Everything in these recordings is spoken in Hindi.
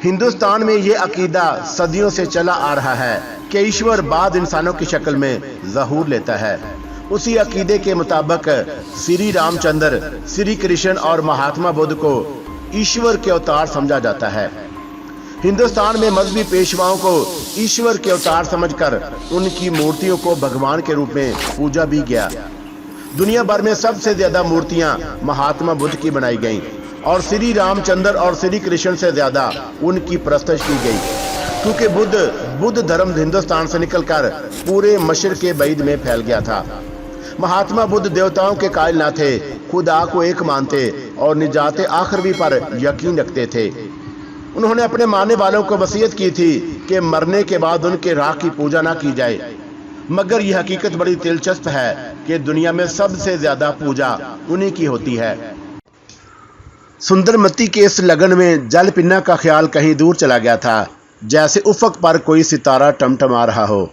हिंदुस्तान में ये अकीदा सदियों से चला आ रहा है कि ईश्वर बाद इंसानों की शक्ल में ज़हूर लेता है। उसी अकीदे के मुताबिक श्री रामचंद्र, श्री कृष्ण और महात्मा बुद्ध को ईश्वर के अवतार समझा जाता है। हिंदुस्तान में मजहबी पेशवाओं को ईश्वर के अवतार समझकर उनकी मूर्तियों को भगवान के रूप में पूजा भी गया। दुनिया भर में सबसे ज्यादा मूर्तियां महात्मा बुद्ध की बनाई गईं और श्री रामचंद्र और श्री कृष्ण से ज्यादा उनकी प्रस्तुत की गई, क्योंकि बुद्ध धर्म हिंदुस्तान से निकलकर पूरे मशरिक़ बैद में फैल गया था। महात्मा बुद्ध देवताओं के कायल न थे, खुदा को एक मानते और निजात आखिरवी पर यकीन रखते थे। उन्होंने अपने मानने वालों को वसीयत की थी कि मरने के बाद उनके राख की पूजा ना की जाए, मगर यह हकीकत बड़ी दिलचस्प है कि दुनिया में सबसे ज्यादा पूजा उन्हीं की होती है। सुंदरमती के इस लगन में जल पीना का ख्याल कहीं दूर चला गया था, जैसे उफक पर कोई सितारा टमटमा रहा हो।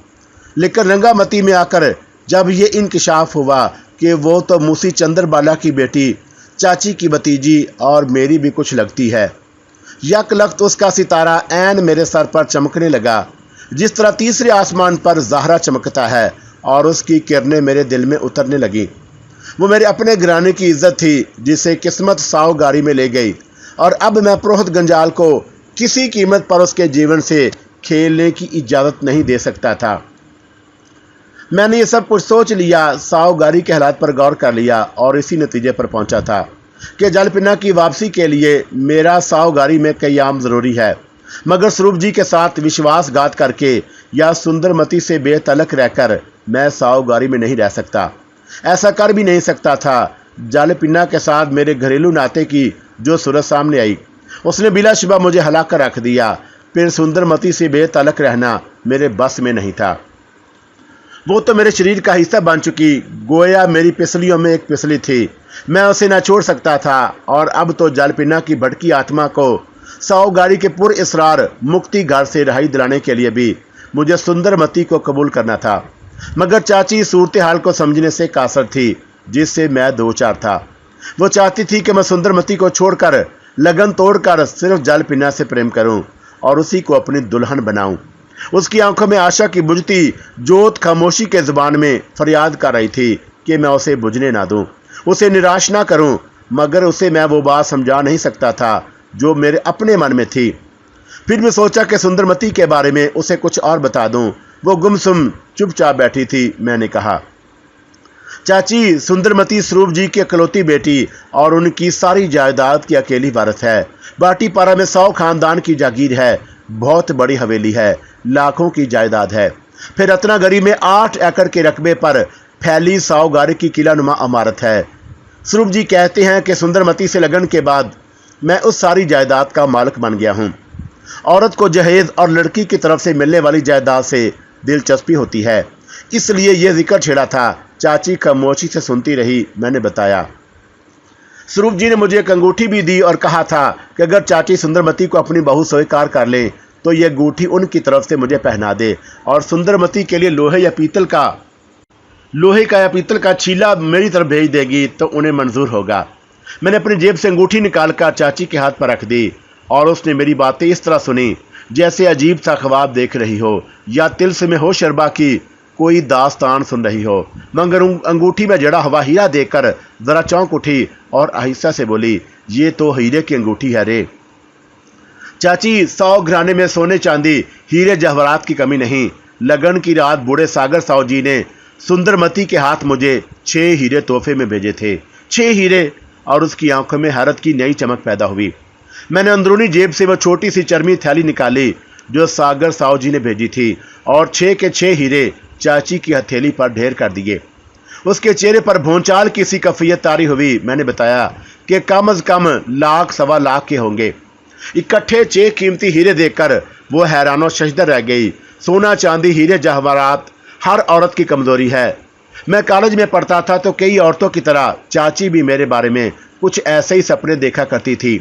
लेकिन रंगामती में आकर जब ये इंकशाफ हुआ कि वो तो मूसी चंद्रबाला की बेटी, चाची की भतीजी और मेरी भी कुछ लगती है, यक लख्त उसका सितारा ऐन मेरे सर पर चमकने लगा, जिस तरह तीसरे आसमान पर ज़हरा चमकता है, और उसकी किरणें मेरे दिल में उतरने लगी। वो मेरे अपने घराने की इज्जत थी, जिसे किस्मत सावगारी में ले गई, और अब मैं पुरोहित गंजाल को किसी कीमत पर उसके जीवन से खेलने की इजाज़त नहीं दे सकता था। मैंने ये सब कुछ सोच लिया, सावगारी के हालात पर गौर कर लिया और इसी नतीजे पर पहुंचा था कि जलपिना की वापसी के लिए मेरा सावगारी में क़याम ज़रूरी है, मगर स्वरूप जी के साथ विश्वासघात करके या सुंदरमती से बेतलक रहकर मैं सावगारी में नहीं रह सकता। ऐसा कर भी नहीं सकता था। जलपिना के साथ मेरे घरेलू नाते की जो सूरत सामने आई, उसने बिलाशुबा मुझे हला कर रख दिया। फिर सुंदरमती से बेतलक रहना मेरे बस में नहीं था। वो तो मेरे शरीर का हिस्सा बन चुकी, गोया मेरी पिसलियों में एक पिसली थी। मैं उसे न छोड़ सकता था, और अब तो जलपिना की भटकी आत्मा को सावगारी के पुर इसरार मुक्ति घर से रहाई दिलाने के लिए भी मुझे सुंदरमती को कबूल करना था। मगर चाची सूरत हाल को समझने से कासर थी, जिससे मैं दो चार था। वो चाहती थी कि मैं सुंदरमती को छोड़कर, लगन तोड़कर सिर्फ जलपिना से प्रेम करूं और उसी को अपनी दुल्हन बनाऊं। उसकी आंखों में आशा की बुझती जोत खामोशी के जुबान में फरियाद कर रही थी कि मैं उसे बुझने ना दूं, उसे निराश ना करूं, मगर उसे मैं वो बात समझा नहीं सकता था जो मेरे अपने मन में थी। फिर मैं सोचा कि सुंदरमती के बारे में उसे कुछ और बता दूं। वो गुमसुम चुपचाप बैठी थी। मैंने कहा, चाची, सुंदरमती स्वरूप जी की इकलौती बेटी और उनकी सारी जायदाद की अकेली वारिस है। बाटीपारा में 100 खानदान की जागीर है, बहुत बड़ी हवेली है, लाखों की जायदाद है। फिर रत्नागिरी में 8 एकड़ के रकबे पर फैली सावगारी की किलानुमा इमारत है। स्वरूप जी कहते हैं कि सुंदरमती से लगन के बाद मैं उस सारी जायदाद का मालिक बन गया हूँ। औरत को जहेज और लड़की की तरफ से मिलने वाली जायदाद से दिलचस्पी होती है, इसलिए यह जिक्र छेड़ा था। चाची खामोशी से सुनती रही। मैंने बताया, स्वरूप जी ने मुझे एक अंगूठी भी दी और कहा था कि अगर चाची सुंदरमती को अपनी बहू स्वीकार कर ले तो यह अंगूठी उनकी तरफ से मुझे पहना दे, और सुंदरमती के लिए लोहे या पीतल का छीला मेरी तरफ भेज देगी तो उन्हें मंजूर होगा। मैंने अपनी जेब से अंगूठी निकालकर चाची के हाथ पर रख दी, और उसने मेरी बातें इस तरह सुनी जैसे अजीब सा ख्वाब देख रही हो या तिल्स्म में हो शरबा की कोई दास्तान सुन रही हो। मगर अंगूठी में जड़ा हुआ हीरा देखकर जरा चौंक उठी और आहिस्ता से बोली, ये तो हीरे की अंगूठी है रे। चाची, 100 घराने में सोने चांदी हीरे जवाहरात की कमी नहीं। लगन की रात बूढ़े सागर साहू जी ने सुंदरमती के हाथ मुझे 6 हीरे तोहफे में भेजे थे। 6 हीरे, और उसकी आंखों में हैरत की नई चमक पैदा हुई। मैंने अंदरूनी जेब से वह छोटी सी चरमी थैली निकाली जो सागर साहू जी ने भेजी थी, और 6 के 6 हीरे चाची की हथेली पर ढेर कर दिए। उसके चेहरे पर भूचाल की सी कैफियत तारी हुई। मैंने बताया कि कम अज कम लाख सवा लाख के होंगे। इकट्ठे 6 कीमती हीरे देखकर वो हैरान और शशदर रह गई। सोना चांदी हीरे जवाहरात हर औरत की कमजोरी है। मैं कॉलेज में पढ़ता था तो कई औरतों की तरह चाची भी मेरे बारे में कुछ ऐसे ही सपने देखा करती थी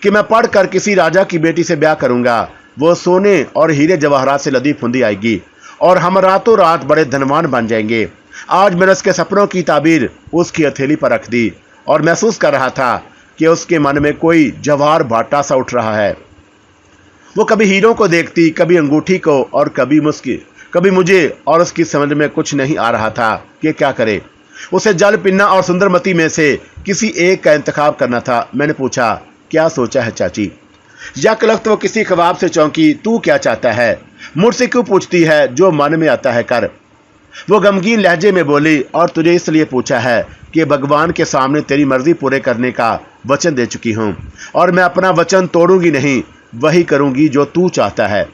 कि मैं पढ़कर किसी राजा की बेटी से ब्याह करूंगा। वो सोने और हीरे जवाहरात से लदी फुंदी आएगी और हम रातों रात बड़े धनवान बन जाएंगे। आज मैंने उसके सपनों की ताबीर उसकी हथेली पर रख दी और महसूस कर रहा था कि उसके मन में कोई जवार भाटा सा उठ रहा है। वो कभी हीरो को देखती, कभी अंगूठी को और कभी कभी मुझे, और उसकी समझ में कुछ नहीं आ रहा था कि क्या करे। उसे जल पिन्ना और सुंदरमती में से किसी एक का इंतखाब करना था। मैंने पूछा, क्या सोचा है चाची? यकलख्त वो किसी ख्वाब से चौंकी। तू क्या चाहता है? मुझसे क्यों पूछती है? जो मन में आता है कर। वो गमगीन लहजे में बोली, और तुझे इसलिए पूछा है कि भगवान के सामने तेरी मर्जी पूरे करने का वचन दे चुकी हूँ, और मैं अपना वचन तोड़ूंगी नहीं, वही करूंगी जो तू चाहता है।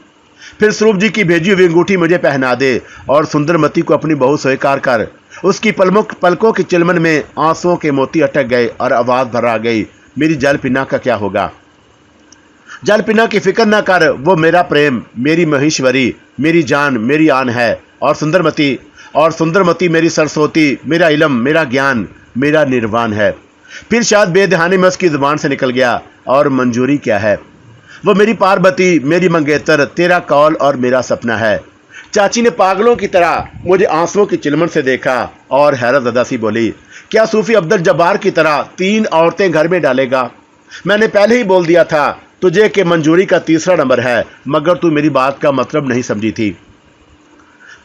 फिर स्वरूप जी की भेजी हुई अंगूठी मुझे पहना दे और सुंदरमती को अपनी बहू स्वीकार कर। उसकी पलकों की चिलमन में आंसुओं के मोती अटक गए और आवाज भर आ गई, मेरी जल पिन्ना का क्या होगा? जल पिन्ना की फिक्र न कर, वो मेरा प्रेम, मेरी महेश्वरी, मेरी जान, मेरी आन है। और सुंदरमती मेरी सरस्वती, मेरा इल्म, मेरा ज्ञान, मेरा निर्वाण है। फिर शायद बेदहाने में उसकी जुबान से निकल गया, और मंजूरी क्या है? वो मेरी पार्वती, मेरी मंगेतर, तेरा कौल और मेरा सपना है। चाची ने पागलों की तरह मुझे आंसुओं की चिलमन से देखा और हैरत ज़दा सी बोली, क्या सूफी अब्दुल जब्बार की तरह 3 औरतें घर में डालेगा? मैंने पहले ही बोल दिया था तुझे कि मंजूरी का 3रा नंबर है, मगर तू मेरी बात का मतलब नहीं समझी थी।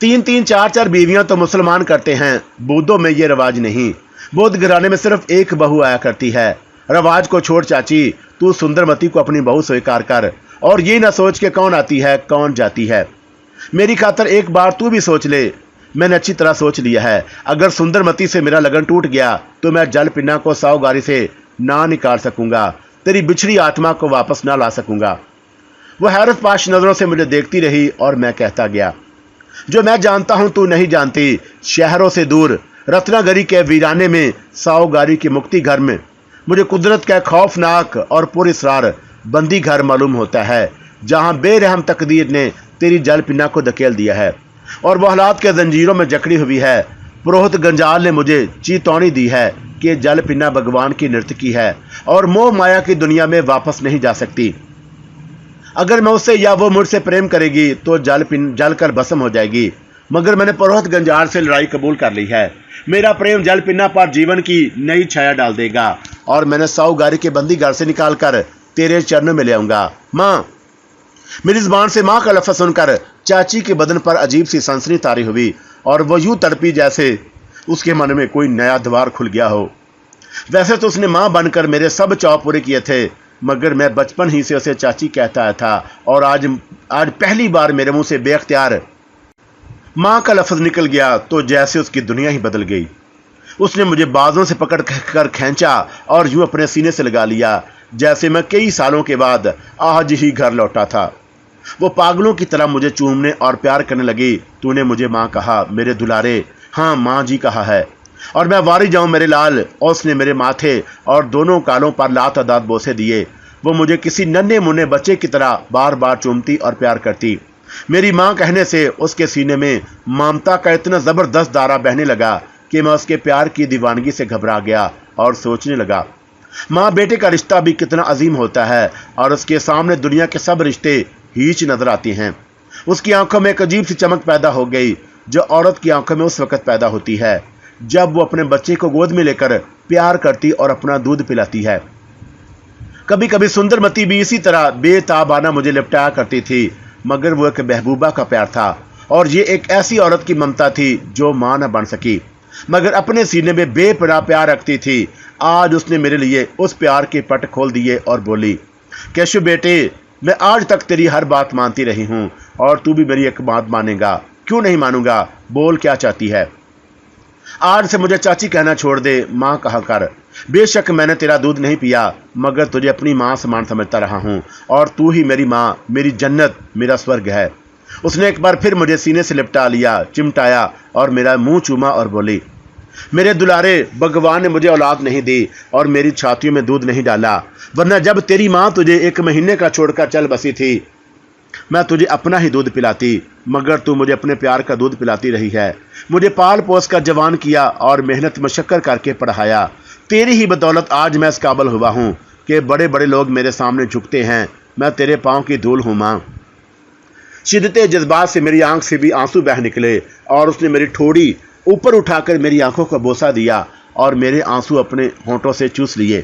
3-3, 4-4 बीवियां तो मुसलमान करते हैं, बौद्धों में ये रवाज नहीं। बौद्ध घराने में सिर्फ एक बहू आया करती है। रवाज को छोड़ चाची, तू सुंदरमती को अपनी बहू स्वीकार कर, और ये ना सोच के कौन आती है कौन जाती है। मेरी खातर एक बार तू भी सोच ले। मैंने अच्छी तरह सोच लिया है। अगर सुंदरमती से मेरा लगन टूट गया तो मैं जल पिन्ना को 100 गारी से ना निकाल सकूंगा, तेरी बिछड़ी आत्मा को वापस ना ला सकूंगा। वह हैरत पाश नजरों से मुझे देखती रही और मैं कहता गया, जो मैं जानता हूं तू नहीं जानती। शहरों से दूर रत्नागिरी के वीराने में 100 गारी के मुक्ति घर में मुझे कुदरत का खौफनाक और पुरअसरार बंदी घर मालूम होता है, जहां बेरहम तकदीर ने तेरी जल पिन्ना को धकेल दिया है और वह हालात के जंजीरों में जकड़ी हुई है। पुरोहित गंजाल ने मुझे चेतावनी दी है कि जल पिन्ना भगवान की नर्तकी है और मोह माया की दुनिया में वापस नहीं जा सकती। अगर मैं उससे या वो मुझसे प्रेम करेगी तो जल कर भस्म हो जाएगी। मगर मैंने पुरोहित गंजाल से लड़ाई कबूल कर ली है। मेरा प्रेम जल पिन्ना पर जीवन की नई छाया डाल देगा और मैंने 100 गारी के बंदी घर से निकाल कर तेरे चरणों में ले आऊंगा। माँ। मेरी जुबान से माँ का लफ्ज़ सुनकर चाची के बदन पर अजीब सी सनसनी तारी हुई और वो यूं तड़पी जैसे उसके मन में कोई नया द्वार खुल गया हो। वैसे तो उसने माँ बनकर मेरे सब चाव पूरे किए थे, मगर मैं बचपन ही से उसे चाची कहता आया था और आज पहली बार मेरे मुंह से बेख्तियार माँ का लफ्ज़ निकल गया तो जैसे उसकी दुनिया ही बदल गई। उसने मुझे बाजों से पकड़ कर खींचा और यूं अपने सीने से लगा लिया जैसे मैं कई सालों के बाद आज ही घर लौटा था। वो पागलों की तरह मुझे चूमने और प्यार करने लगी। तूने मुझे माँ कहा, मेरे दुलारे। हाँ माँ जी कहा है, और मैं वारी जाऊँ मेरे लाल। और उसने मेरे माथे और दोनों कालों पर लातादाद बोसे दिए। वो मुझे किसी नन्हे मुन्ने बच्चे की तरह बार बार चूमती और प्यार करती। मेरी माँ कहने से उसके सीने में ममता का इतना ज़बरदस्त धारा बहने लगा कि मैं उसके प्यार की दीवानगी से घबरा गया और सोचने लगा, माँ बेटे का रिश्ता भी कितना अजीम होता है और उसके सामने दुनिया के सब रिश्ते हीच नजर आते हैं। उसकी आंखों में एक अजीब सी चमक पैदा हो गई जो औरत की आंखों में उस वक्त पैदा होती है जब वो अपने बच्चे को गोद में लेकर प्यार करती और अपना दूध पिलाती है। कभी कभी सुंदरमती भी इसी तरह बेताबाना मुझे लिपटाया करती थी, मगर वो एक महबूबा का प्यार था और ये एक ऐसी औरत की ममता थी जो माँ न बन सकी मगर अपने सीने में बेपनाह प्यार रखती थी। आज उसने मेरे लिए उस प्यार के पट खोल दिए और बोली, केशव बेटे, मैं आज तक तेरी हर बात मानती रही हूँ और तू भी मेरी एक बात मानेगा। क्यों नहीं मानूंगा, बोल क्या चाहती है। आज से मुझे चाची कहना छोड़ दे, माँ कहा कर। बेशक मैंने तेरा दूध नहीं पिया मगर तुझे अपनी माँ समान समझता रहा हूँ और तू ही मेरी माँ, मेरी जन्नत, मेरा स्वर्ग है। उसने एक बार फिर मुझे सीने से लिपटा लिया, चिमटाया और मेरा मुंह चूमा और बोली, मेरे दुलारे, भगवान ने मुझे औलाद नहीं दी और मेरी छातियों में दूध नहीं डाला, वरना जब तेरी माँ तुझे 1 महीने का छोड़कर चल बसी थी मैं तुझे अपना ही दूध पिलाती, मगर तू मुझे अपने प्यार का दूध पिलाती रही है। मुझे पाल पोस कर जवान किया और मेहनत मशक्कत करके पढ़ाया। तेरी ही बदौलत आज मैं इस काबिल हुआ हूँ कि बड़े बड़े लोग मेरे सामने झुकते हैं। मैं तेरे पाँव की धूल हूँ माँ। शिद्दते जज्बात से मेरी आंख से भी आंसू बह निकले और उसने मेरी ठोड़ी ऊपर उठाकर मेरी आंखों को बोसा दिया और मेरे आंसू अपने होंठों से चूस लिए।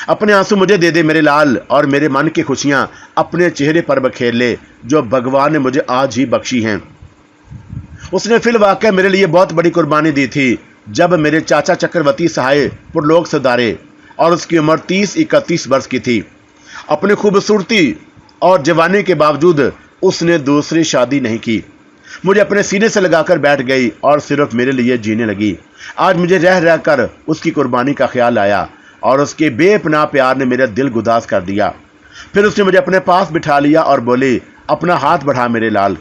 अपने आंसू मुझे दे दे मेरे लाल, और मेरे मन की खुशियां अपने चेहरे पर बखेर ले, जो भगवान ने मुझे आज ही बख्शी हैं। उसने फिल वाकई मेरे लिए बहुत बड़ी कुर्बानी दी थी। जब मेरे चाचा चक्रवर्ती सहाय पुरलोक से उतारे और उसकी उम्र 30-31 वर्ष की थी। अपनी खूबसूरती और जवानी के बावजूद उसने दूसरी शादी नहीं की। मुझे अपने सीने से लगाकर बैठ गई और सिर्फ मेरे लिए जीने लगी। आज मुझे रह रह कर उसकी कुर्बानी का ख्याल आया और उसके बेपनाह प्यार ने मेरा दिल गुदास कर दिया। फिर उसने मुझे अपने पास बिठा लिया और बोली, अपना हाथ बढ़ा मेरे लाल।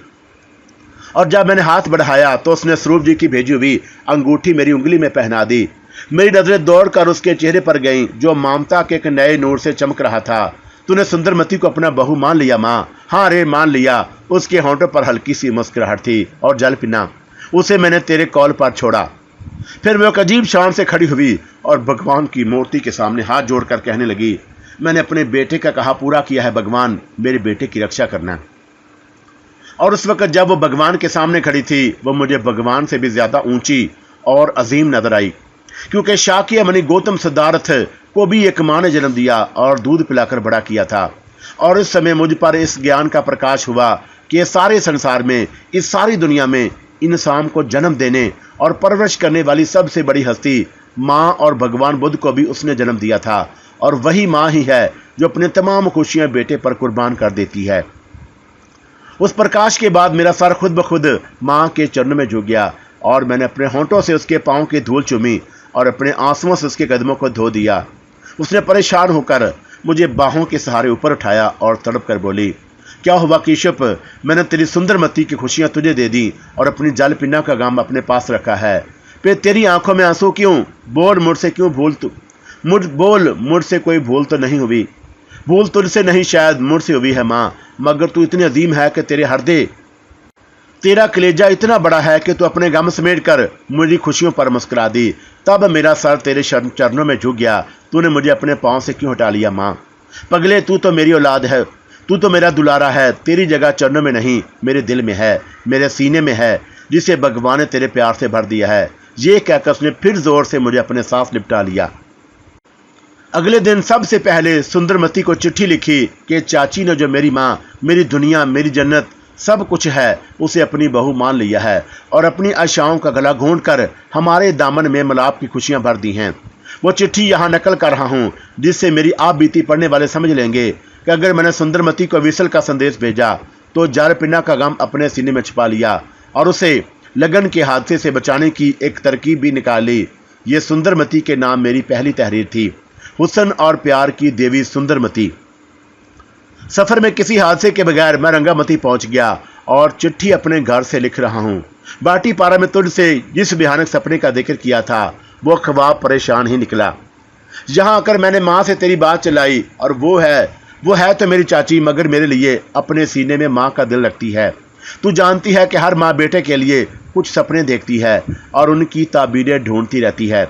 और जब मैंने हाथ बढ़ाया तो उसने स्वरूप जी की भेजी हुई अंगूठी मेरी उंगली में पहना दी। मेरी नजरें दौड़कर उसके चेहरे पर गईं, जो ममता के एक नए नूर से चमक रहा था। तूने सुंदरमती को अपना बहू मान लिया माँ? हाँ रे, मान लिया। उसके होंठों पर हल्की सी मुस्कुराहट थी और जल पिना। उसे मैंने तेरे कॉल पर छोड़ा। फिर वो एक अजीब शान से खड़ी हुई और भगवान की मूर्ति के सामने हाथ जोड़कर कहने लगी, मैंने अपने बेटे का कहा पूरा किया है भगवान, मेरे बेटे की रक्षा करना। और उस वक्त जब वो भगवान के सामने खड़ी थी, वो मुझे भगवान से भी ज्यादा ऊंची और अजीम नजर आई, क्योंकि शाक्य मणि गौतम सिद्धार्थ को भी एक माँ ने जन्म दिया और दूध पिलाकर बड़ा किया था। और इस समय मुझ पर इस ज्ञान का प्रकाश हुआ कि ये सारे संसार में, इस सारी दुनिया में इंसान को जन्म देने और परवरिश करने वाली सबसे बड़ी हस्ती माँ और भगवान बुद्ध को भी उसने जन्म दिया था। और वही माँ ही है जो अपने तमाम खुशियां बेटे पर कुर्बान कर देती है। उस प्रकाश के बाद मेरा सर खुद ब खुद माँ के चरणों में झुक गया और मैंने अपने होंठों से उसके पाँव की धूल चूमी और अपने आंसुओं से उसके कदमों को धो दिया। उसने परेशान होकर मुझे बाहों के सहारे ऊपर उठाया और तड़प कर बोली, क्या हुआ केशव? मैंने तेरी सुंदरमती की खुशियां तुझे दे दी और अपनी जल पिन्ना का गाम अपने पास रखा है। फिर तेरी आंखों में आंसू क्यों? बोल मुझसे क्यों भूल तू? बोल मुझसे कोई भूल तो नहीं हुई? भूल तुझसे नहीं, शायद मुझसे हुई है माँ, मगर तू इतनी अजीम है कि तेरे हृदय, तेरा कलेजा इतना बड़ा है कि तू अपने गम समेट कर मेरी खुशियों पर मुस्कुरा दी। तब मेरा सर तेरे चरणों में झुक गया। तूने मुझे अपने पाँव से क्यों हटा लिया माँ? पगले, तू तो मेरी औलाद है, तू तो मेरा दुलारा है। तेरी जगह चरणों में नहीं, मेरे दिल में है, मेरे सीने में है, जिसे भगवान ने तेरे प्यार से भर दिया है। ये कहकर उसने फिर जोर से मुझे अपने साथ लिपटा लिया। अगले दिन सबसे पहले सुंदरमती को चिट्ठी लिखी कि चाची ने जो मेरी माँ, मेरी दुनिया, मेरी जन्नत सब कुछ है, उसे अपनी बहू मान लिया है और अपनी आशाओं का गला घोंट कर हमारे दामन में मिलाप की खुशियां भर दी हैं। वो चिट्ठी यहाँ नकल कर रहा हूँ, जिससे मेरी आप बीती पढ़ने वाले समझ लेंगे कि अगर मैंने सुंदरमती को विसल का संदेश भेजा तो जार पिन्ना का गम अपने सीने में छिपा लिया और उसे लगन के हादसे से बचाने की एक तरकीब भी निकाल ली। ये सुंदरमती के नाम मेरी पहली तहरीर थी, हुस्न और प्यार की देवी सुंदरमती। सफर में किसी हादसे के बगैर मैं रंगामती पहुंच गया और चिट्ठी अपने घर से लिख रहा हूं। बाटी पारा में तुझसे जिस भयानक सपने का जिक्र किया था वो ख्वाब परेशान ही निकला। यहाँ आकर मैंने माँ से तेरी बात चलाई और वो है तो मेरी चाची, मगर मेरे लिए अपने सीने में माँ का दिल रखती है। तू जानती है कि हर माँ बेटे के लिए कुछ सपने देखती है और उनकी ताबीरें ढूंढती रहती है।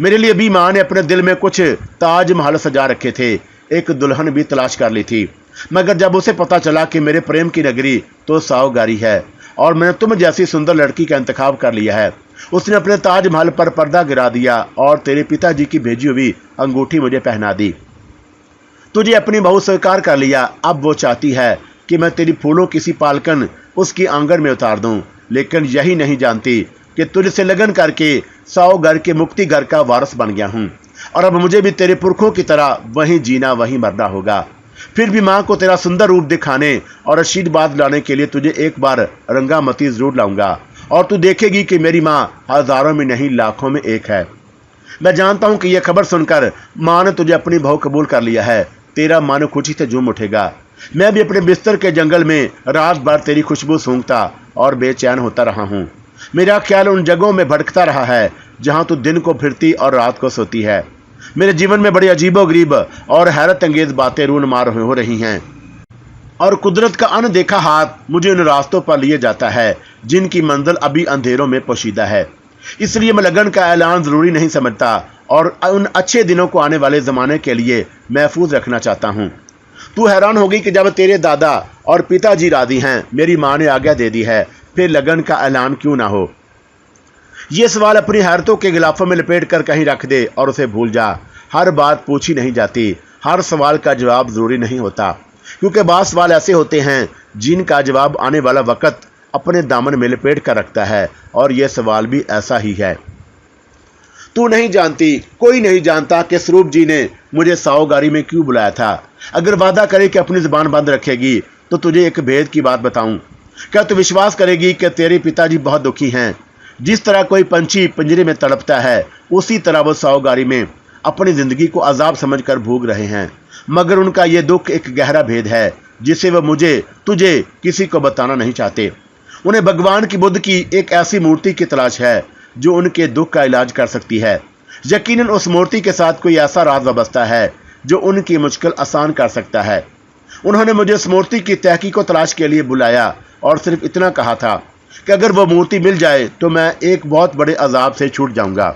मेरे लिए भी माँ ने अपने दिल में कुछ ताजमहल सजा रखे थे, एक दुल्हन भी तलाश कर ली थी, मगर जब उसे पता चला कि मेरे प्रेम की नगरी तो सावगारी है और मैंने तुम जैसी सुंदर लड़की का इंतखाब कर लिया है, उसने अपने ताजमहल पर पर्दा गिरा दिया और तेरे पिताजी की भेजी हुई अंगूठी मुझे पहना दी। तुझे अपनी बहू स्वीकार कर लिया। अब वो चाहती है कि मैं तेरी फूलों की सी पालकन उसकी आंगन में उतार दूं, लेकिन यही नहीं जानती कि तुझसे लगन करके 100 घर के मुक्ति घर का वारिस बन गया हूं और अब मुझे भी तेरे पुरखों की तरह वहीं जीना वहीं मरना होगा। फिर भी माँ को तेरा सुंदर रूप दिखाने और आशीर्वाद लाने के लिए तुझे एक बार रंगामती जरूर लाऊंगा और तू देखेगी कि मेरी माँ हजारों में नहीं लाखों में एक है। मैं जानता हूँ कि यह खबर सुनकर माँ ने तुझे अपनी बहू कबूल कर लिया है। तेरा मन खुशी से झूम उठेगा। मैं भी अपने बिस्तर के जंगल में रात भर तेरी खुशबू सूंघता और बेचैन होता रहा हूँ। मेरा ख्याल उन जगहों में भटकता रहा है जहाँ तू दिन को फिरती और रात को सोती है। मेरे जीवन में बड़ी अजीबोगरीब और हैरत अंगेज बातें रूनमार हो रही हैं और कुदरत का अनदेखा हाथ मुझे उन रास्तों पर लिए जाता है जिनकी मंजिल अभी अंधेरों में पोशीदा है। इसलिए मैं लगन का ऐलान जरूरी नहीं समझता और उन अच्छे दिनों को आने वाले ज़माने के लिए महफूज रखना चाहता हूँ। तू हैरान होगी कि जब तेरे दादा और पिताजी राजी हैं, मेरी माँ ने आज्ञा दे दी है, फिर लगन का ऐलान क्यों ना हो। ये सवाल अपनी हैरतों के गिलाफों में लपेट कर कहीं रख दे और उसे भूल जा। हर बात पूछी नहीं जाती, हर सवाल का जवाब ज़रूरी नहीं होता, क्योंकि बात सवाल ऐसे होते हैं जिनका जवाब आने वाला वक्त अपने दामन में लपेट कर रखता है, और यह सवाल भी ऐसा ही है। तू नहीं जानती, कोई नहीं जानता कि स्वरूप जी ने मुझे साओगारी में क्यों बुलाया था। अगर वादा करे कि अपनी ज़ुबान बंद रखेगी तो तुझे एक भेद की बात बताऊं। क्या तू विश्वास करेगी कि तेरे पिताजी बहुत दुखी हैं? जिस तरह कोई पंछी पिंजरे में तड़पता है, उसी तरह वो साओगारी में अपनी ज़िंदगी को अजाब समझकर भोग रहे हैं। मगर उनका ये दुख एक गहरा भेद है जिसे वह मुझे, तुझे, किसी को बताना नहीं चाहते। उन्हें भगवान की बुद्ध की एक ऐसी मूर्ति की तलाश है जो उनके दुख का इलाज कर सकती है। यकीनन उस मूर्ति के साथ कोई ऐसा राज वाबस्ता है जो उनकी मुश्किल आसान कर सकता है। उन्होंने मुझे उस मूर्ति की तहकीक को तलाश के लिए बुलाया और सिर्फ इतना कहा था कि अगर वो मूर्ति मिल जाए तो मैं एक बहुत बड़े अजाब से छूट जाऊंगा,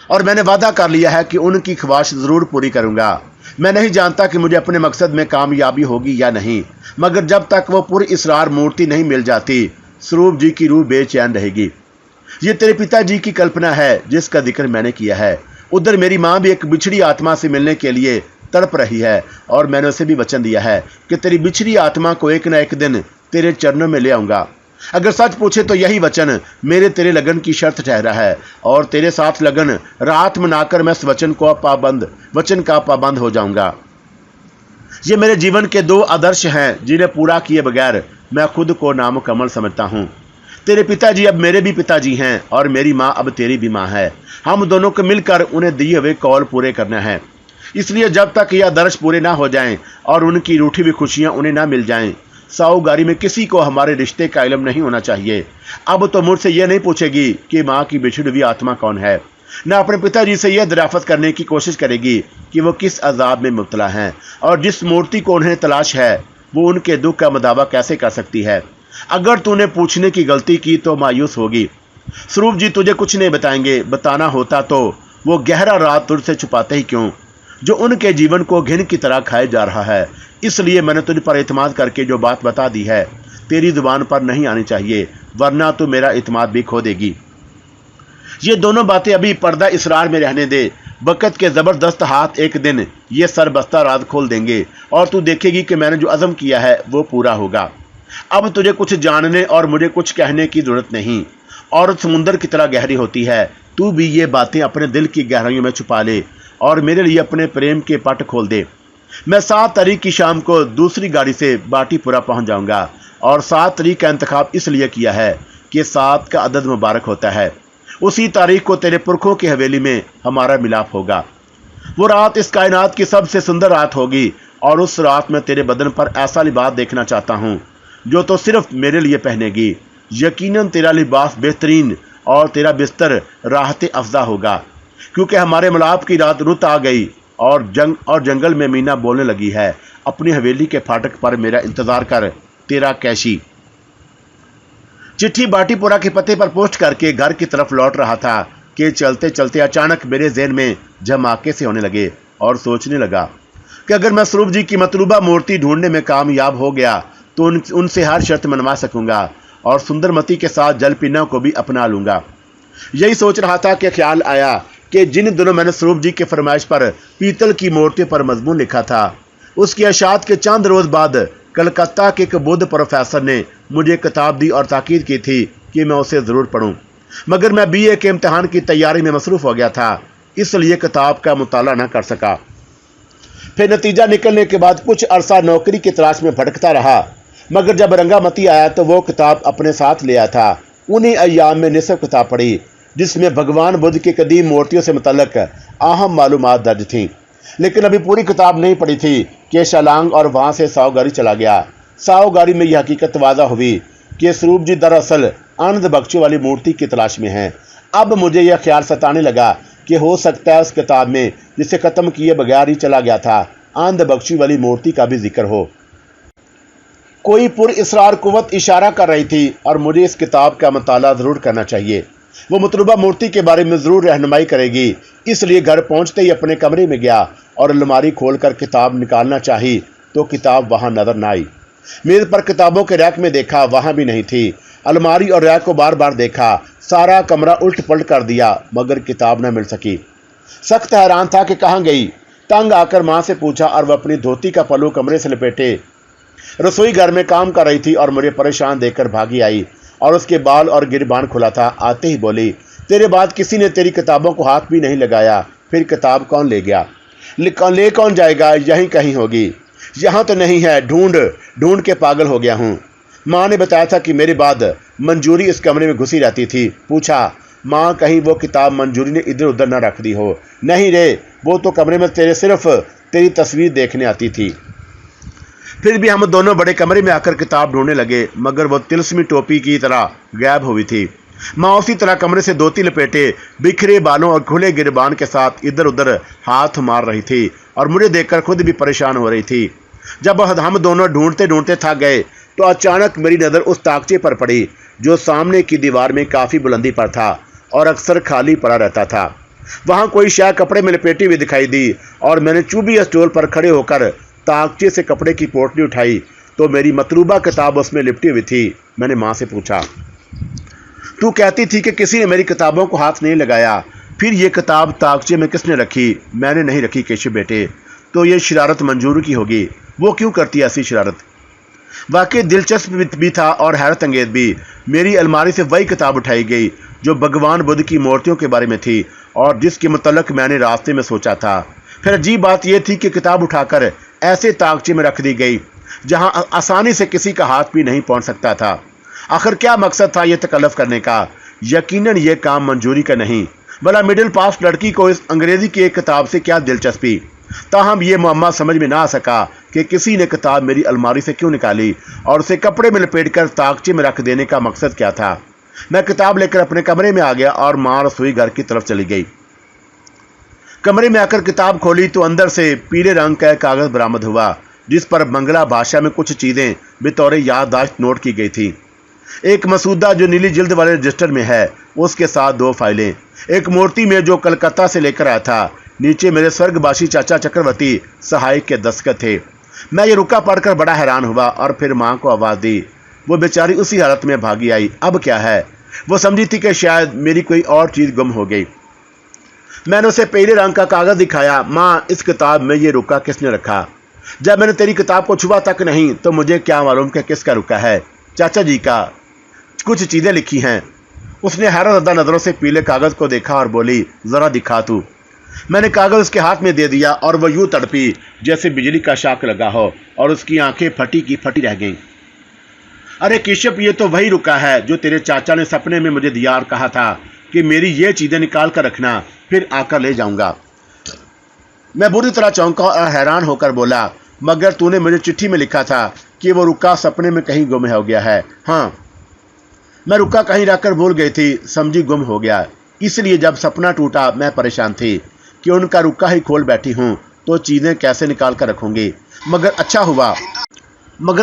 और मैंने वादा कर लिया है कि उनकी ख्वाहिश ज़रूर पूरी करूंगा। मैं नहीं जानता कि मुझे अपने मकसद में कामयाबी होगी या नहीं, मगर जब तक वो पुरइसरार मूर्ति नहीं मिल जाती, स्वरूप जी की रूह बेचैन रहेगी। ये तेरे पिताजी की कल्पना है जिसका जिक्र मैंने किया है। उधर मेरी माँ भी एक बिछड़ी आत्मा से मिलने के लिए तड़प रही है, और मैंने उसे भी वचन दिया है कि तेरी बिछड़ी आत्मा को एक न एक दिन तेरे चरणों में ले आऊँगा। अगर सच पूछे तो यही वचन मेरे तेरे लगन की शर्त ठहरा है, और तेरे साथ लगन रात मनाकर मैं इस वचन का पाबंद हो जाऊंगा। ये मेरे जीवन के दो आदर्श हैं जिन्हें पूरा किए बगैर मैं खुद को नामुकम्मल समझता हूँ। तेरे पिताजी अब मेरे भी पिताजी हैं, और मेरी माँ अब तेरी भी माँ है। हम दोनों को मिलकर उन्हें दिए हुए कौल पूरे करना है। इसलिए जब तक ये आदर्श पूरे ना हो जाएं और उनकी रूठी हुई खुशियाँ उन्हें ना मिल जाएं, साओगारी में किसी को हमारे रिश्ते का इल्म नहीं होना चाहिए। अब तो मुझसे यह नहीं पूछेगी कि माँ की बिछड़ी हुई आत्मा कौन है, न अपने पिताजी से यह दरियाफ्त करने की कोशिश करेगी कि वो किस अजाब में मुब्तला हैं, और जिस मूर्ति को उन्हें तलाश है वो उनके दुख का मदावा कैसे कर सकती है। अगर तूने पूछने की गलती की तो मायूस होगी। स्वरूप जी तुझे कुछ नहीं बताएंगे। बताना होता तो वो गहरा राज तुझसे छुपाते ही क्यों, जो उनके जीवन को घिन की तरह खाए जा रहा है। इसलिए मैंने तुझ पर इत्माद करके जो बात बता दी है तेरी जुबान पर नहीं आनी चाहिए, वरना तो मेरा इत्माद भी खो देगी। ये दोनों बातें अभी पर्दा इसरार में रहने दे। वक़्त के ज़बरदस्त हाथ एक दिन ये सरबस्ता राज खोल देंगे, और तू देखेगी कि मैंने जो अज़म किया है वो पूरा होगा। अब तुझे कुछ जानने और मुझे कुछ कहने की ज़रूरत नहीं। औरत समुंदर की तरह गहरी होती है। तू भी ये बातें अपने दिल की गहराइयों में छुपा ले और मेरे लिए अपने प्रेम के पट खोल दे। मैं 7 तारीख की शाम को दूसरी गाड़ी से बाटीपुरा पहुंच जाऊंगा, और 7 तारीख का इंतखाब इसलिए किया है कि 7 का अदद मुबारक होता है। उसी तारीख को तेरे पुरखों की हवेली में हमारा मिलाप होगा। वो रात इस कायनात की सबसे सुंदर रात होगी, और उस रात में तेरे बदन पर ऐसा लिबास देखना चाहता हूँ जो तो सिर्फ मेरे लिए पहनेगी। यकीनन तेरा लिबास बेहतरीन और तेरा बिस्तर राहत अफजा होगा, क्योंकि हमारे मिलाप की रात रुत आ गई और जंगल में मीना बोलने लगी है, अपनी हवेली के फाटक पर मेरा इंतज़ार कर, तेरा कैशी। चिट्ठी बाटीपुरा के पते पर पोस्ट करके घर की तरफ लौट रहा था कि चलते चलते अचानक मेरे ज़हन में झमाके से होने लगे, और सोचने लगा कि अगर मैं स्वरूप जी की मतलूबा मूर्ति ढूंढने में कामयाब हो गया तो उनसे हर शर्त मनवा सकूंगा, और सुंदरमती के साथ जलपीना को भी अपना लूँगा। यही सोच रहा था कि ख्याल आया कि जिन दिनों मैंने स्वरूप जी के फरमाइश पर पीतल की मूर्ति पर मजमून लिखा था, उसकी अशात के चंद रोज़ बाद कलकत्ता के एक बुद्ध प्रोफेसर ने मुझे किताब दी और ताकीद की थी कि मैं उसे ज़रूर पढ़ूं। मगर मैं BA के इम्तहान की तैयारी में मसरूफ़ हो गया था, इसलिए किताब का मुताला न कर सका। फिर नतीजा निकलने के बाद कुछ अरसा नौकरी की तलाश में भटकता रहा, मगर जब रंगामती आया तो वो किताब अपने साथ ले आया था। उन्हीं अय्याम में निसफ किताब पढ़ी जिसमें भगवान बुद्ध की कदीम मूर्तियों से मुतल्लक अहम मालूमात दर्ज थीं। लेकिन अभी पूरी किताब नहीं पढ़ी थी कि शलांग और वहाँ से साओगारी चला गया। साओगारी में यह हकीकत वाज़ा हुई कि स्वरूप जी दरअसल आनंद बख्शी वाली मूर्ति की तलाश में हैं। अब मुझे यह ख्याल सताने लगा कि हो सकता है उस किताब में जिसे ख़त्म किए बगैर ही चला गया था, आनंद बख्शी वाली मूर्ति का भी जिक्र हो। कोई पुरइसरार कुव्वत इशारा कर रही थी और मुझे इस किताब का मुताला ज़रूर करना चाहिए। वो मतलूबा मूर्ति के बारे में ज़रूर रहनुमाई करेगी। इसलिए घर पहुंचते ही अपने कमरे में गया और अलमारी खोलकर किताब निकालना चाही तो किताब वहां नज़र न आई। मेज़ पर किताबों के रैक में देखा, वहां भी नहीं थी। अलमारी और रैक को बार बार देखा, सारा कमरा उल्ट पलट कर दिया, मगर किताब न मिल सकी। सख्त हैरान था कि कहाँ गई। तंग आकर माँ से पूछा और वह अपनी धोती का पल्लू कमरे से लपेटे रसोई घर में काम कर रही थी और मुझे परेशान देखकर भागी आई और उसके बाल और गिरबान खुला था। आते ही बोली, तेरे बाद किसी ने तेरी किताबों को हाथ भी नहीं लगाया, फिर किताब कौन ले गया? ले कौन जाएगा? यहीं कहीं होगी। यहाँ तो नहीं है, ढूंढ ढूंढ के पागल हो गया हूँ। माँ ने बताया था कि मेरे बाद मंजूरी इस कमरे में घुसी रहती थी। पूछा, माँ कहीं वो किताब मंजूरी ने इधर उधर न रख दी हो? नहीं रे, वो तो कमरे में सिर्फ तेरी तस्वीर देखने आती थी। फिर भी हम दोनों बड़े कमरे में आकर किताब ढूंढने लगे, मगर वो तिलस्मी टोपी की तरह गायब हुई थी। माँ उसी तरह कमरे से धोती लपेटे बिखरे बालों और खुले गिरबान के साथ इधर उधर हाथ मार रही थी और मुझे देखकर खुद भी परेशान हो रही थी। जब हम दोनों ढूंढते ढूंढते थक गए तो अचानक मेरी नज़र उस ताकचे पर पड़ी जो सामने की दीवार में काफ़ी बुलंदी पर था और अक्सर खाली पड़ा रहता था। वहाँ कोई शय कपड़े में लपेटी हुई दिखाई दी और मैंने चुभी स्टूल पर खड़े होकर ताकचे से कपड़े की पोटली उठाई तो मेरी मतलूबा किताब उसमें लिपटी हुई थी। मैंने माँ से पूछा, तू कहती थी कि किसी ने मेरी किताबों को हाथ नहीं लगाया, फिर ये किताब ताकचे में किसने रखी? मैंने नहीं रखी केशव बेटे। तो ये शरारत मंजूर की होगी। वो क्यों करती है ऐसी शरारत? वाकई दिलचस्प भी था और हैरत अंगेज भी। मेरी अलमारी से वही किताब उठाई गई जो भगवान बुद्ध की मूर्तियों के बारे में थी और जिसके मुतल्लक मैंने रास्ते में सोचा था। फिर अजीब बात यह थी कि किताब उठाकर ऐसे ताकचे में रख दी गई जहां आसानी से किसी का हाथ भी नहीं पहुंच सकता था। आखिर क्या मकसद था यह तकल्लुफ़ करने का? यकीनन यह काम मंजूरी का नहीं। भला मिडिल पास लड़की को इस अंग्रेजी की एक किताब से क्या दिलचस्पी? ताहम यह मुअम्मा समझ में ना आ सका कि किसी ने किताब मेरी अलमारी से क्यों निकाली और उसे कपड़े में लपेटकर ताकचे में रख देने का मकसद क्या था। मैं किताब लेकर अपने कमरे में आ गया और माँ रसोई घर की तरफ चली गई। कमरे में आकर किताब खोली तो अंदर से पीले रंग का कागज बरामद हुआ जिस पर बंगला भाषा में कुछ चीजें बतौर याददाश्त नोट की गई थी। एक मसूदा जो नीली जिल्द वाले रजिस्टर में है, उसके साथ 2 फाइलें, एक मूर्ति में जो कलकत्ता से लेकर आया था, नीचे मेरे स्वर्गवासी चाचा चक्रवर्ती सहायक के दस्तखत थे। मैं ये रुका पढ़कर बड़ा हैरान हुआ और फिर माँ को आवाज़ दी। वो बेचारी उसी हालत में भागी आई। अब क्या है? वो समझी थी कि शायद मेरी कोई और चीज़ गुम हो गई। मैंने उसे पीले रंग का कागज़ दिखाया। माँ, इस किताब में ये रुका किसने रखा? जब मैंने तेरी किताब को छुआ तक नहीं तो मुझे क्या मालूम कि किसका रुका है? चाचा जी का, कुछ चीज़ें लिखी हैं। उसने हैरतज़दा नज़रों से पीले कागज़ को देखा और बोली, ज़रा दिखा तू। मैंने कागज़ उसके हाथ में दे दिया और वह यूँ तड़पी जैसे बिजली का शाक लगा हो और उसकी आंखें फटी की फटी रह गईं। अरे केशव, ये तो वही रुका है जो तेरे चाचा ने सपने में मुझे दिया और कहा था कि मेरी ये चीज़ें निकाल कर रखना, फिर आकर ले जाऊंगा। मैं बुरी तरह चौंका और हैरान होकर बोला, मगर तूने मुझे चिट्ठी में लिखा था कि वो रुका सपने में कहीं गुम हो गया है। हाँ, मैं रुका कहीं रखकर भूल गई थी, समझी गुम हो गया। इसलिए जब सपना टूटा मैं परेशान थी कि उनका रुका ही खोल बैठी हूँ तो चीज़ें कैसे निकाल कर रखूँगी। मगर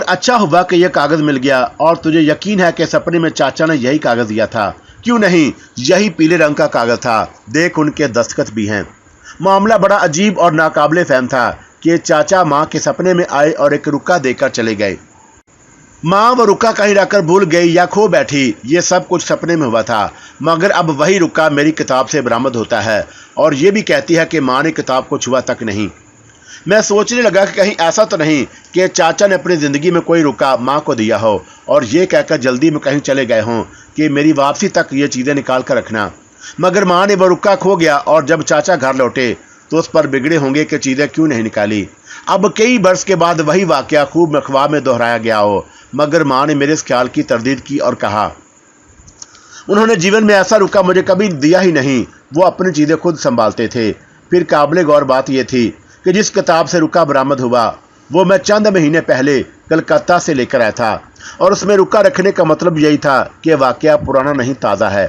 अच्छा हुआ कि यह कागज़ मिल गया। और तुझे यकीन है कि सपने में चाचा ने यही कागज़ दिया था? क्यों नहीं, यही पीले रंग का कागज़ था। देख, उनके दस्तखत भी हैं। मामला बड़ा अजीब और नाकाबिले फहम था कि चाचा माँ के सपने में आए और एक रुका देकर चले गए। माँ वो रुका कहीं रखकर भूल गई या खो बैठी। ये सब कुछ सपने में हुआ था, मगर अब वही रुका मेरी किताब से बरामद होता है और ये भी कहती है कि माँ ने किताब को छुआ तक नहीं। मैं सोचने लगा कि कहीं ऐसा तो नहीं कि चाचा ने अपनी ज़िंदगी में कोई रुका माँ को दिया हो और ये कहकर जल्दी में कहीं चले गए हों कि मेरी वापसी तक ये चीज़ें निकाल कर रखना। मगर माँ ने वो रुका खो गया और जब चाचा घर लौटे तो उस पर बिगड़े होंगे कि चीज़ें क्यों नहीं निकाली। अब कई बरस के बाद वही वाक़या खूब ख्वाब में दोहराया गया हो, मगर माँ ने मेरे इस ख्याल की तरदीद की और कहा, उन्होंने जीवन में ऐसा रुका मुझे कभी दिया ही नहीं। वो अपनी चीज़ें खुद संभालते थे। फिर काबिल गौर बात यह थी कि जिस किताब से रुका बरामद हुआ वो मैं चंद महीने पहले कलकत्ता से लेकर आया था और उसमें रुका रखने का मतलब यही था कि वाक़या पुराना नहीं, ताज़ा है।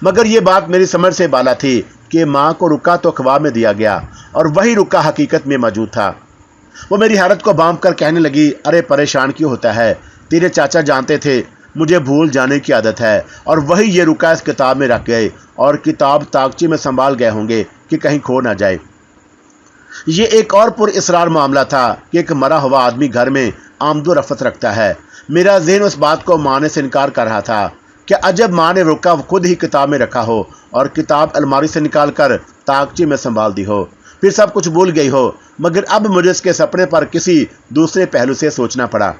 मगर ये बात मेरी समझ से बाला थी कि माँ को रुका तो ख्वाब में दिया गया और वही रुका हकीकत में मौजूद था। वो मेरी हालत को बांध कर कहने लगी, अरे परेशान क्यों होता है? तेरे चाचा जानते थे मुझे भूल जाने की आदत है और वही ये रुका इस किताब में रख गए और किताब ताकची में संभाल गए होंगे कि कहीं खो ना जाए। ये एक और पुरअसरार मामला था कि एक मरा हुआ आदमी घर में आमदो रफत रखता है। मेरा जहन उस बात को मानने से इनकार कर रहा था क्या अजब माँ ने रोका खुद ही किताब में रखा हो और किताब अलमारी से निकालकर ताकची में संभाल दी हो, फिर सब कुछ भूल गई हो, मगर अब मुझे इसके सपने पर किसी दूसरे पहलू से सोचना पड़ा।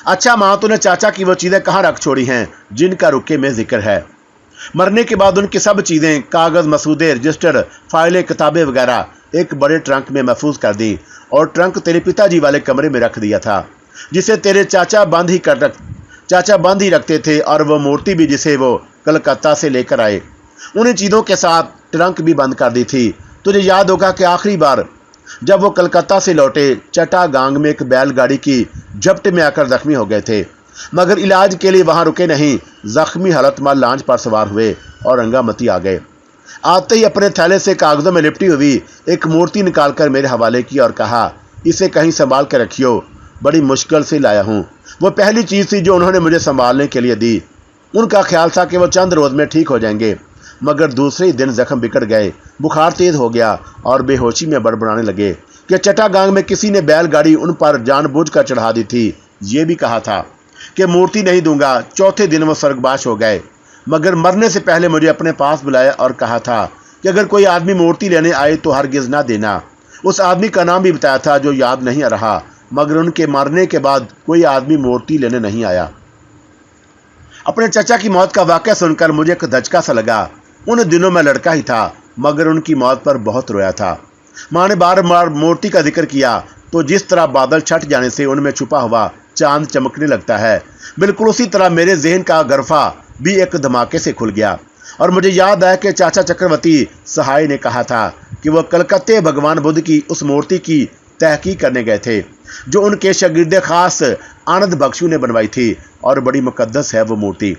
अच्छा माँ, तूने चाचा की वो चीज़ें कहाँ रख छोड़ी हैं जिनका रुके में जिक्र है? मरने के बाद उनकी सब चीज़ें, कागज़, मसूदे, रजिस्टर, फाइलें, किताबें वगैरह एक बड़े ट्रंक में महफूज कर दी और ट्रंक तेरे पिताजी वाले कमरे में रख दिया था, जिसे तेरे चाचा बंद ही रखते थे, और वो मूर्ति भी जिसे वो कलकत्ता से लेकर आए, उन्हीं चीज़ों के साथ ट्रंक भी बंद कर दी थी। तुझे याद होगा कि आखिरी बार जब वो कलकत्ता से लौटे, चट्टागांग में एक बैलगाड़ी की झपट में आकर जख्मी हो गए थे, मगर इलाज के लिए वहां रुके नहीं। जख्मी हालत में लांच पर सवार हुए और रंगामती आ गए। आते ही अपने थैले से कागजों में लिपटी हुई एक मूर्ति निकालकर मेरे हवाले की और कहा, इसे कहीं संभाल कर रखियो, बड़ी मुश्किल से लाया हूँ। वो पहली चीज़ थी जो उन्होंने मुझे संभालने के लिए दी। उनका ख्याल था कि वो चंद रोज़ में ठीक हो जाएंगे, मगर दूसरे ही दिन जख्म बिगड़ गए, बुखार तेज हो गया और बेहोशी में बड़बड़ाने लगे कि चट्टागांग में किसी ने बैलगाड़ी उन पर जानबूझकर चढ़ा दी थी। ये भी कहा था कि मूर्ति नहीं दूंगा। चौथे दिन वो स्वर्गवास हो गए, मगर मरने से पहले मुझे अपने पास बुलाया और कहा था कि अगर कोई आदमी मूर्ति लेने आए तो हरगिज़ ना देना। उस आदमी का नाम भी बताया था जो याद नहीं आ रहा, मगर उनके मरने के बाद कोई आदमी मूर्ति लेने नहीं आया। अपने चाचा की मौत का वाक़या सुनकर मुझे एक धचका सा लगा। उन दिनों में लड़का ही था, मगर उनकी मौत पर बहुत रोया था। माँ ने बार बार मूर्ति का जिक्र किया तो जिस तरह बादल छट जाने से उनमें छुपा हुआ चांद चमकने लगता है, बिल्कुल उसी तरह मेरे जहन का गरफा भी एक धमाके से खुल गया और मुझे याद आया कि चाचा चक्रवर्ती सहाय ने कहा था कि वह कलकत्ते भगवान बुद्ध की उस मूर्ति की तहकीक करने गए थे जो उनके शागिर्द खास आनंद बख्शू ने बनवाई थी, और बड़ी मुकद्दस है वो मूर्ति।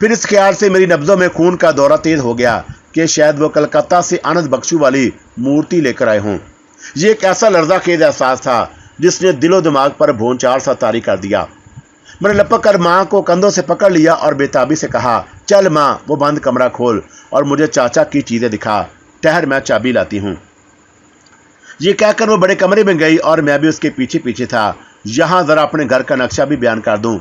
फिर इस ख्याल से मेरी नब्ज़ों में खून का दौरा तेज हो गया कि शायद वो कलकत्ता से आनंद बख्शू वाली मूर्ति लेकर आए हों। ये एक ऐसा लर्जा खेज एहसास था जिसने दिलो दिमाग पर भूचाल सा तारी कर दिया। मैंने लपक कर माँ को कंधों से पकड़ लिया और बेताबी से कहा, चल माँ, वो बंद कमरा खोल और मुझे चाचा की चीज़ें दिखा। ठहर, मैं चाबी लाती हूँ। ये कहकर वो बड़े कमरे में गई और मैं भी उसके पीछे पीछे था। यहाँ ज़रा अपने घर का नक्शा भी बयान कर दूँ।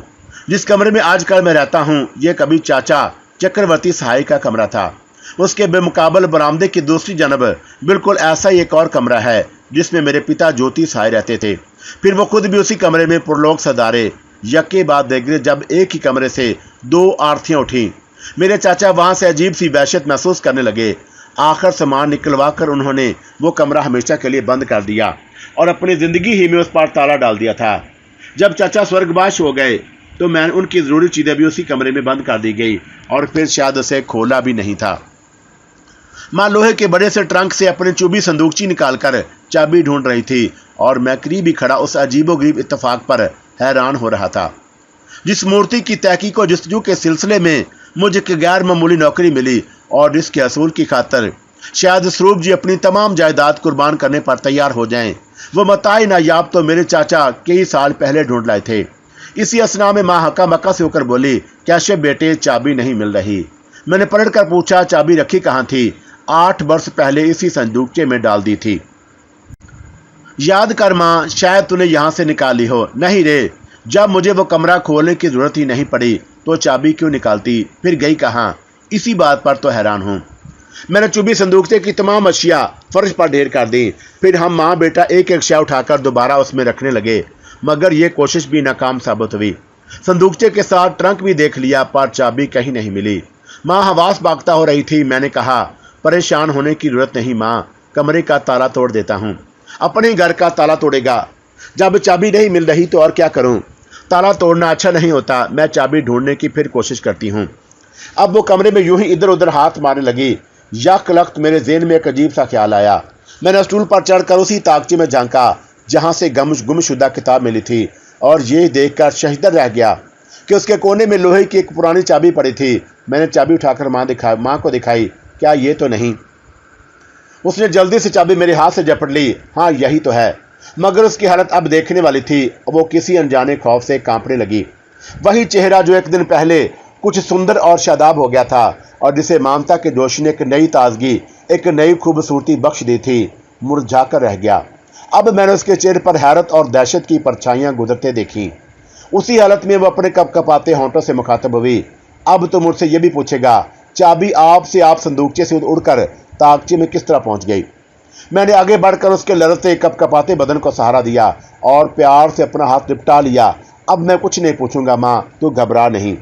जिस कमरे में आजकल मैं रहता हूँ, ये कभी चाचा चक्रवर्ती सहाय का कमरा था। उसके बेमुकाबल बरामदे की दूसरी जानब बिल्कुल ऐसा ही एक और कमरा है जिसमें मेरे पिता ज्योति सहाय रहते थे। फिर वो खुद भी उसी कमरे में पुरलोक सदारे। यके बाद देगरे जब एक ही कमरे से दो आरतियाँ उठीं, मेरे चाचा वहाँ से अजीब सी वहशत महसूस करने लगे। आखिर सामान निकलवा कर उन्होंने वो कमरा हमेशा के लिए बंद कर दिया और अपनी ज़िंदगी ही में उस पर ताला डाल दिया था। जब चाचा स्वर्गवास हो गए तो मैंने उनकी ज़रूरी चीज़ें भी उसी कमरे में बंद कर दी गई और फिर शायद उसे खोला भी नहीं था। माँ लोहे के बड़े से ट्रंक से अपनी चुभी संदूकची निकालकर चाबी ढूंढ रही थी और मैं करीब ही खड़ा उस अजीबोगरीब इत्तेफाक पर हैरान हो रहा था। जिस मूर्ति की तहकीक और जस्तजू के सिलसिले में मुझे एक गैर मामूली नौकरी मिली और जिसके असूल की खातर शायद स्वरूप जी अपनी तमाम जायदाद कुर्बान करने पर तैयार हो जाएं, वो मताई नायाब तो मेरे चाचा कई साल पहले ढूंढ लाए थे। इसी असना में माँ हक्का मक्का से होकर बोली, कैसे बेटे, चाबी नहीं मिल रही? मैंने पलट कर पूछा, चाबी रखी कहाँ थी? 8 वर्ष पहले इसी संदूकचे में डाल दी थी। याद कर माँ, शायद तूने यहाँ से निकाली हो। नहीं रे, जब मुझे वो कमरा खोलने की जरूरत ही नहीं पड़ी तो चाबी क्यों निकालती? फिर गई कहाँ? इसी बात पर तो हैरान हूँ। मैंने चुभी संदूकचे की तमाम अशिया फर्श पर ढेर कर दी। फिर हम माँ बेटा एक एक शय उठाकर दोबारा उसमें रखने लगे, मगर ये कोशिश भी नाकाम साबित हुई। संदूकचे के साथ ट्रंक भी देख लिया पर चाबी कहीं नहीं मिली। माँ हवास बागता हो रही थी। मैंने कहा, परेशान होने की जरूरत नहीं माँ, कमरे का ताला तोड़ देता हूँ। अपने घर का ताला तोड़ेगा? जब चाबी नहीं मिल रही तो और क्या करूँ? ताला तोड़ना अच्छा नहीं होता। मैं चाबी ढूंढने की फिर कोशिश करती हूँ। अब वो कमरे में यूं ही इधर उधर हाथ मारने लगी। यक लख्त मेरे ज़हन में एक अजीब सा ख्याल आया। मैंने स्टूल पर चढ़कर उसी ताकची में झांका जहाँ से गुमशुदा किताब मिली थी और ये देखकर शहीद रह गया कि उसके कोने में लोहे की एक पुरानी चाबी पड़ी थी। मैंने चाबी उठाकर माँ को दिखाई। क्या ये तो नहीं? उसने जल्दी से चाबी मेरे हाथ से झपट ली। हाँ, यही तो है। मगर उसकी हालत अब देखने वाली थी। वो किसी अनजाने खौफ से कांपने लगी। वही चेहरा जो एक दिन पहले कुछ सुंदर और शादाब हो गया था और जिसे ममता के जोश ने एक नई ताजगी, एक नई खूबसूरती बख्श दी थी, मुरझा कर रह गया। अब मैंने उसके चेहरे पर हैरत और दहशत की परछाइयाँ गुजरते देखी। उसी हालत में वो अपने कपकपाते होंठों से मुखातब हुई, अब तो मुझसे ये भी पूछेगा चाबी आपसे आप संदूकचे से उड़कर ताकचे में किस तरह पहुंच गई। मैंने आगे बढ़कर उसके लड़ते कपकपाते बदन को सहारा दिया और प्यार से अपना हाथ लिपटा लिया। अब मैं कुछ नहीं पूछूंगा माँ, तू घबरा नहीं।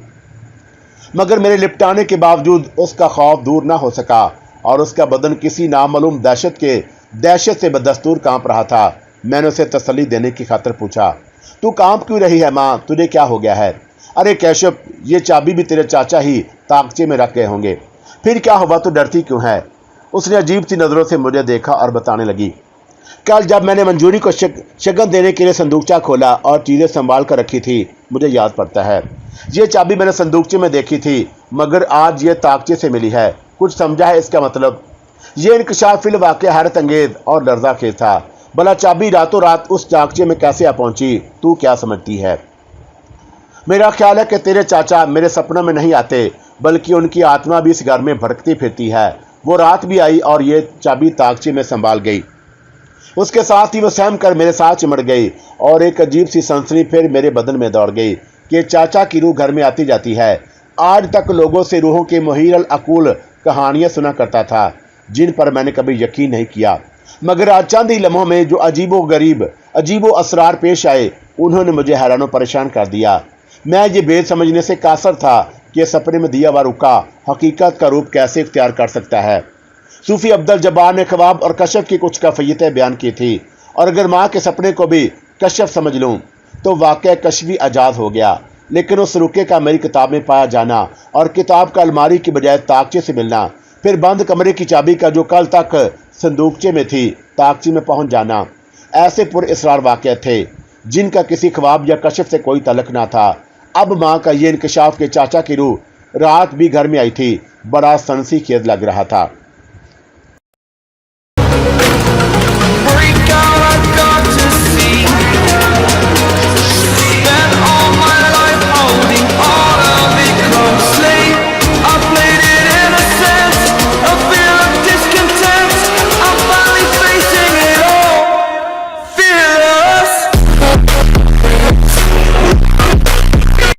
मगर मेरे लिपटाने के बावजूद उसका खौफ दूर ना हो सका और उसका बदन किसी नामालूम दहशत से बदस्तूर कांप रहा था। मैंने उसे तसल्ली देने की खातिर पूछा, तू कांप क्यों रही है माँ, तुझे क्या हो गया है? अरे कैशव, ये चाबी भी तेरे चाचा ही ताकचे में रख गए होंगे। फिर क्या हुआ, तू डरती क्यों है? उसने अजीब सी नज़रों से मुझे देखा और बताने लगी, कल जब मैंने मंजूरी को शगन देने के लिए संदूकचा खोला और चीज़ें संभाल कर रखी थी, मुझे याद पड़ता है ये चाबी मैंने संदूकचे में देखी थी, मगर आज ये ताकचे से मिली है। कुछ समझा है इसका मतलब? ये इंकशाफ फिल वाक़या हैरत अंगेज और लर्ज़ाखेज़ था। भला चाबी रातों रात उस ताकचे में कैसे आ पहुंची, तू क्या समझती है? मेरा ख्याल है कि तेरे चाचा मेरे सपनों में नहीं आते, बल्कि उनकी आत्मा भी इस घर में भटकती फिरती है। वो रात भी आई और ये चाबी ताकचे में संभाल गई। उसके साथ ही वो सहम कर मेरे साथ चिमड़ गई और एक अजीब सी सनसनी फिर मेरे बदन में दौड़ गई कि चाचा की रूह घर में आती जाती है। आज तक लोगों से रूहों के मुहीरल अकूल कहानियां सुना करता था, जिन पर मैंने कभी यकीन नहीं किया, मगर आज चंद ही लम्हों में जो अजीबो असरार पेश आए, उन्होंने मुझे हैरान परेशान कर दिया। मैं ये बेद समझने से कासर था कि सपने में दिया हुआ रुका हकीकत का रूप कैसे इख्तियार कर सकता है। सूफी अब्दुल जब्बार ने ख्वाब और कशफ की कुछ कैफियतें बयान की थी, और अगर माँ के सपने को भी कशफ समझ लूँ तो वाक़या कशफी आज़ाद हो गया। लेकिन उस रुके का मेरी किताब में पाया जाना और किताब का अलमारी की बजाय ताकचे से मिलना, फिर बंद कमरे की चाबी का जो कल तक संदूकचे में थी ताकचे में पहुँच जाना, ऐसे पुरअसरार वाक़या थे जिनका किसी ख्वाब या कशफ से कोई तल्लुक़ ना था। अब माँ का ये इंकशाफ के चाचा की रूह रात भी घर में आई थी, बड़ा सनसीखेज़ लग रहा था।